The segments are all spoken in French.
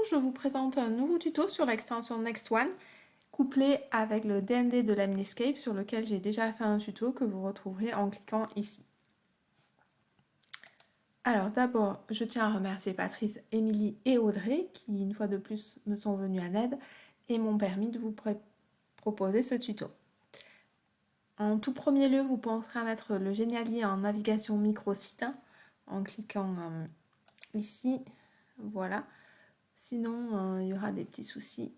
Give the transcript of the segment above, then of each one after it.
je vous présente un nouveau tuto sur l'extension Next One, couplé avec le DND de Lemniscape sur lequel j'ai déjà fait un tuto que vous retrouverez en cliquant ici. Alors d'abord, je tiens à remercier Patrice, Émilie et Audrey qui, une fois de plus, me sont venus en aide et m'ont permis de vous proposer ce tuto. En tout premier lieu, vous penserez à mettre le Geniali en navigation microsite en cliquant ici, voilà. Sinon, il y aura des petits soucis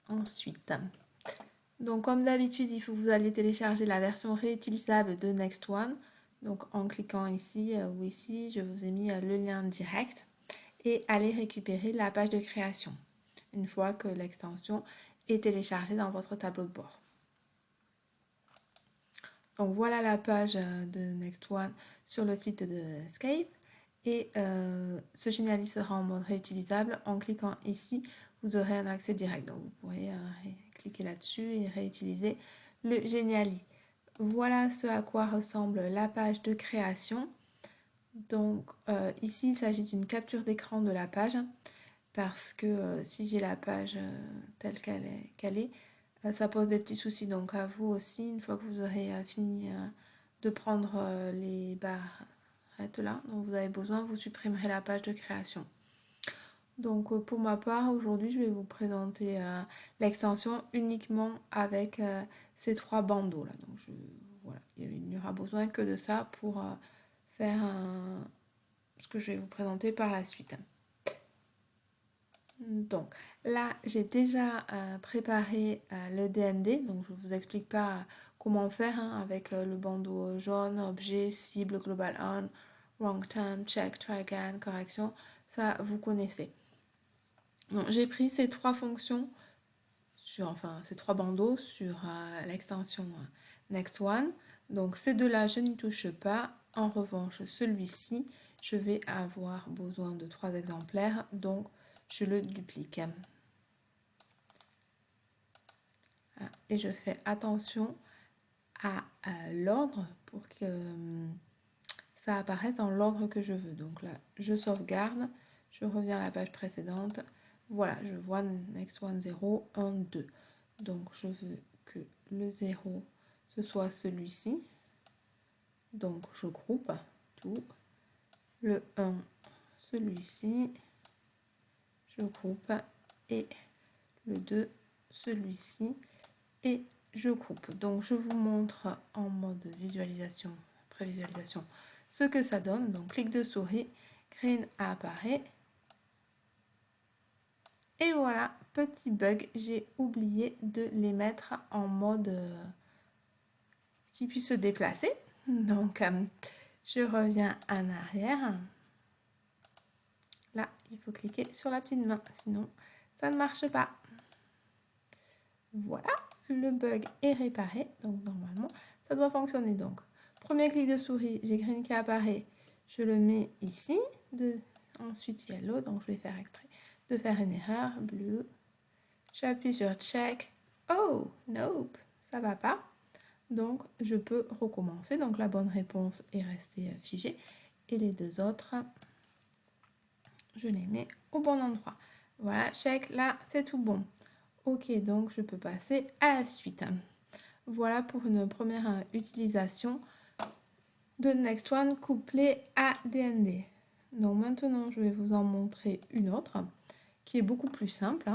ensuite. Donc comme d'habitude, il faut que vous allez télécharger la version réutilisable de Next One. Donc en cliquant ici ou ici, je vous ai mis le lien direct et allez récupérer la page de création une fois que l'extension est téléchargée dans votre tableau de bord. Donc voilà la page de Next One sur le site de Skype et ce Geniali sera en mode réutilisable. En cliquant ici, vous aurez un accès direct. Donc vous pourrez cliquer là-dessus et réutiliser le Geniali. Voilà ce à quoi ressemble la page de création. Donc ici, il s'agit d'une capture d'écran de la page parce que si j'ai la page telle qu'elle est, ça pose des petits soucis. Donc à vous aussi, une fois que vous aurez fini de prendre les barrettes là dont vous avez besoin, vous supprimerez la page de création. Donc pour ma part, aujourd'hui, je vais vous présenter l'extension uniquement avec ces trois bandeaux là. Donc voilà, il n'y aura besoin que de ça pour faire ce que je vais vous présenter par la suite. Donc là, j'ai déjà préparé le DND, donc je ne vous explique pas comment faire avec le bandeau jaune, objet, cible, global on, wrong time, check, try again, correction, ça vous connaissez. J'ai pris ces trois fonctions, ces trois bandeaux sur l'extension Next One. Donc ces deux-là, je n'y touche pas. En revanche, celui-ci, je vais avoir besoin de 3 exemplaires, donc je le duplique. Et je fais attention à l'ordre pour que ça apparaisse dans l'ordre que je veux. Donc là, je sauvegarde, je reviens à la page précédente. Voilà, je vois Next One 0, 1, 2. Donc je veux que le 0, ce soit celui-ci. Donc je groupe tout. Le 1, celui-ci. Je groupe. Et le 2, celui-ci. Et je groupe. Donc je vous montre en mode visualisation, prévisualisation, ce que ça donne. Donc clic de souris, green apparaît. Et voilà, petit bug, j'ai oublié de les mettre en mode qui puisse se déplacer. Donc je reviens en arrière. Là, il faut cliquer sur la petite main, sinon ça ne marche pas. Voilà, le bug est réparé, donc normalement ça doit fonctionner. Donc premier clic de souris, j'ai green qui apparaît, je le mets ici. Ensuite yellow, donc je vais faire exprès de faire une erreur, blue. J'appuie sur check. Oh, nope, ça va pas. Donc je peux recommencer. Donc la bonne réponse est restée figée et les deux autres, je les mets au bon endroit. Voilà, check, là c'est tout bon. Ok, donc je peux passer à la suite. Voilà pour une première utilisation de Next One couplée à DND. Donc maintenant, je vais vous en montrer une autre qui est beaucoup plus simple.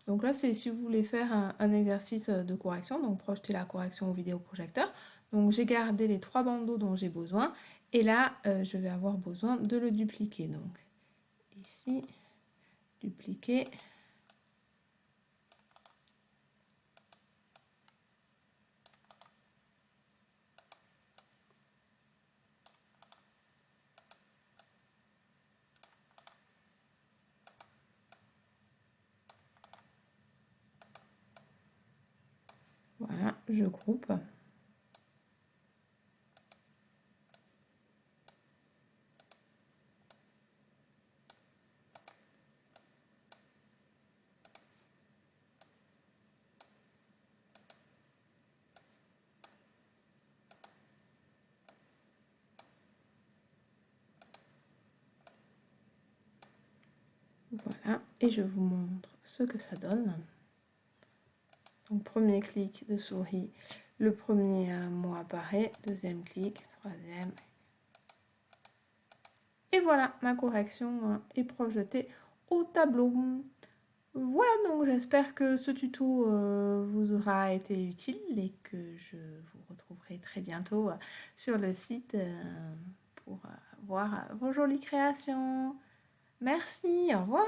Donc là, c'est si vous voulez faire un exercice de correction, donc projeter la correction au vidéoprojecteur. Donc j'ai gardé les 3 bandeaux dont j'ai besoin et là, je vais avoir besoin de le dupliquer. Donc ici, dupliquer. Voilà, je groupe. Voilà, et je vous montre ce que ça donne. Donc premier clic de souris, le premier mot apparaît, deuxième clic, troisième. Et voilà, ma correction est projetée au tableau. Voilà, donc j'espère que ce tuto vous aura été utile et que je vous retrouverai très bientôt sur le site pour voir vos jolies créations. Merci, au revoir.